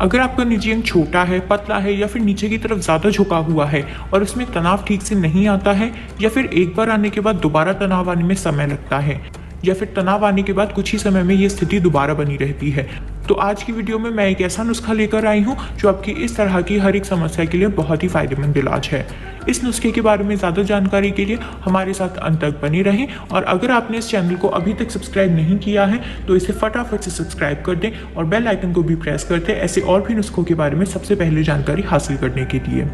अगर आपका निजी अंग छोटा है, पतला है या फिर नीचे की तरफ ज़्यादा झुका हुआ है और उसमें तनाव ठीक से नहीं आता है, या फिर एक बार आने के बाद दोबारा तनाव आने में समय लगता है, या फिर तनाव आने के बाद कुछ ही समय में ये स्थिति दोबारा बनी रहती है, तो आज की वीडियो में मैं एक ऐसा नुस्खा लेकर आई हूँ जो आपकी इस तरह की हर एक समस्या के लिए बहुत ही फायदेमंद इलाज है। इस नुस्खे के बारे में ज़्यादा जानकारी के लिए हमारे साथ अंत तक बने रहें, और अगर आपने इस चैनल को अभी तक सब्सक्राइब नहीं किया है तो इसे फटाफट से सब्सक्राइब कर दें और बेल आइकन को भी प्रेस कर दें, ऐसे और भी नुस्खों के बारे में सबसे पहले जानकारी हासिल करने के लिए।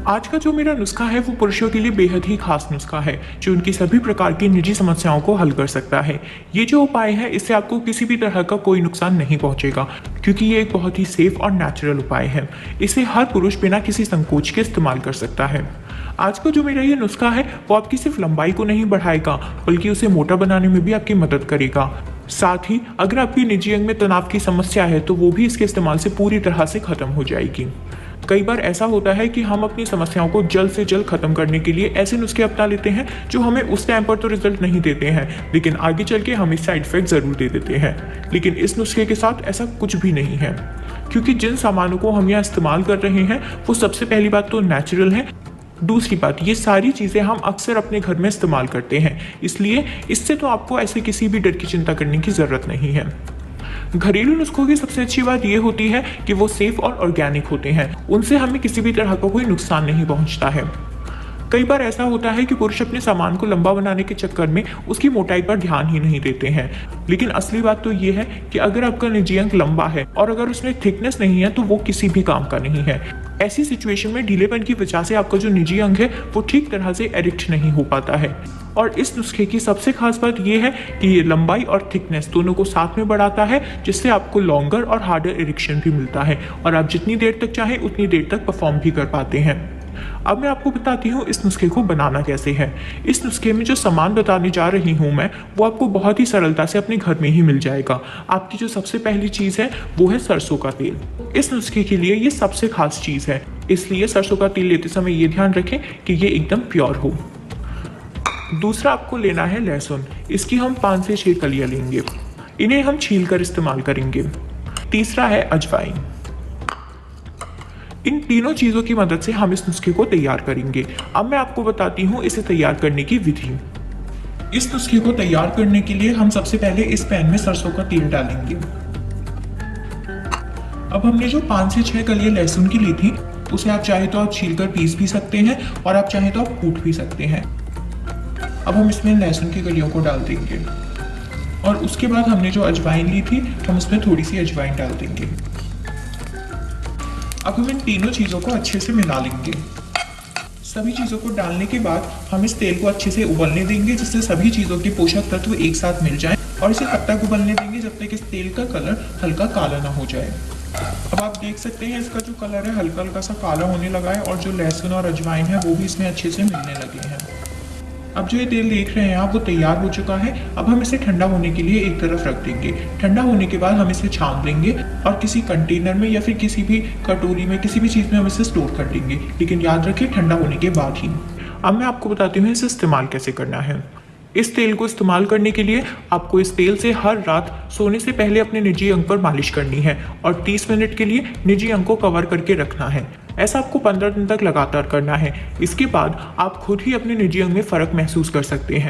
आज का जो मेरा नुस्खा है वो पुरुषों के लिए बेहद ही खास नुस्खा है जो उनकी सभी प्रकार की निजी समस्याओं को हल कर सकता है। ये जो उपाय है इससे आपको किसी भी तरह का कोई नुकसान नहीं पहुंचेगा, क्योंकि ये एक बहुत ही सेफ और नेचुरल उपाय है। इसे हर पुरुष बिना किसी संकोच के इस्तेमाल कर सकता है। आज का जो मेरा ये नुस्खा है वो आपकी सिर्फ लंबाई को नहीं बढ़ाएगा बल्कि उसे मोटा बनाने में भी आपकी मदद करेगा। साथ ही अगर आपकी निजी अंग में तनाव की समस्या है तो वो भी इसके इस्तेमाल से पूरी तरह से खत्म हो जाएगी। कई बार ऐसा होता है कि हम अपनी समस्याओं को जल्द से जल्द खत्म करने के लिए ऐसे नुस्खे अपना लेते हैं जो हमें उस टाइम पर तो रिजल्ट नहीं देते हैं, लेकिन आगे चल के हमें साइड इफेक्ट जरूर दे देते हैं। लेकिन इस नुस्खे के साथ ऐसा कुछ भी नहीं है, क्योंकि जिन सामानों को हम यहाँ इस्तेमाल कर रहे हैं वो सबसे पहली बात तो नेचुरल है, दूसरी बात ये सारी चीज़ें हम अक्सर अपने घर में इस्तेमाल करते हैं, इसलिए इससे तो आपको ऐसे किसी भी डर की चिंता करने की ज़रूरत नहीं है। घरेलू नुस्खों की सबसे अच्छी बात यह होती है कि वो सेफ और ऑर्गेनिक होते हैं, उनसे हमें किसी भी तरह का कोई नुकसान नहीं पहुंचता है। कई बार ऐसा होता है कि पुरुष अपने सामान को लंबा बनाने के चक्कर में उसकी मोटाई पर ध्यान ही नहीं देते हैं, लेकिन असली बात तो ये है कि अगर आपका निजी अंग लंबा है और अगर उसमें थिकनेस नहीं है तो वो किसी भी काम का नहीं है। ऐसी सिचुएशन में ढीलेपन की वजह से आपका जो निजी अंग है वो ठीक तरह से एरिक्ट नहीं हो पाता है। और इस नुस्खे की सबसे खास बात यह है कि ये लंबाई और थिकनेस दोनों को साथ में बढ़ाता है, जिससे आपको लॉन्गर और हार्डर इरेक्शन भी मिलता है और आप जितनी देर तक चाहें उतनी देर तक परफॉर्म भी कर पाते हैं। अब मैं आपको बताती हूँ इस नुस्खे को बनाना कैसे है। इस नुस्खे में जो सामान बताने जा रही हूँ मैं वो आपको बहुत ही सरलता से अपने घर में ही मिल जाएगा। आपकी जो सबसे पहली चीज़ है वो है सरसों का तेल। इस नुस्खे के लिए ये सबसे खास चीज़ है, इसलिए सरसों का तेल लेते समय ये ध्यान रखें कि ये एकदम प्योर हो। दूसरा आपको लेना है लहसुन। इसकी हम 5 से 6 कलियां लेंगे, इन्हें हम छील कर इस्तेमाल करेंगे। तीसरा है अजवाइन। इन तीनों चीज़ों की मदद से हम इस नुस्खे को तैयार करेंगे। अब मैं आपको बताती हूँ इसे तैयार करने की विधि। इस नुस्खे को तैयार करने के लिए हम सबसे पहले इस पैन में सरसों का तेल डालेंगे। अब हमने जो 5 से 6 कलियां लहसुन की ली थी उसे आप चाहे तो आप छील कर पीस भी सकते हैं और आप चाहे तो आप कूट भी सकते हैं। अब हम इसमें लहसुन की कलियों को डाल देंगे और उसके बाद हमने जो अजवाइन ली थी हम उसमें थोड़ी सी अजवाइन डाल देंगे। अब हम इन तीनों चीज़ों को अच्छे से मिला लेंगे। सभी चीज़ों को डालने के बाद हम इस तेल को अच्छे से उबलने देंगे, जिससे सभी चीज़ों के पोषक तत्व एक साथ मिल जाएं, और इसे तब तक उबलने देंगे जब तक इस तेल का कलर हल्का काला ना हो जाए। अब आप देख सकते हैं इसका जो कलर है हल्का हल्का सा काला होने लगा है और जो लहसुन और अजवाइन है वो भी इसमें अच्छे से मिलने लगे हैं। अब जो ये तेल देख रहे हैं आप वो तैयार हो चुका है। अब हम इसे ठंडा होने के लिए एक तरफ रख देंगे। ठंडा होने के बाद हम इसे छान लेंगे और किसी कंटेनर में या फिर किसी भी कटोरी में किसी भी चीज़ में हम इसे स्टोर कर लेंगे, लेकिन याद रखें ठंडा होने के बाद ही। अब मैं आपको बताती हूँ इसे इस्तेमाल कैसे करना है। इस तेल को इस्तेमाल करने के लिए आपको इस तेल से हर रात सोने से पहले अपने निजी अंग पर मालिश करनी है और 30 मिनट के लिए निजी अंग को कवर करके रखना है। ऐसा आपको 15 दिन तक लगातार करना है। इसके बाद आप खुद ही अपने निजी अंग में फ़र्क महसूस कर सकते हैं।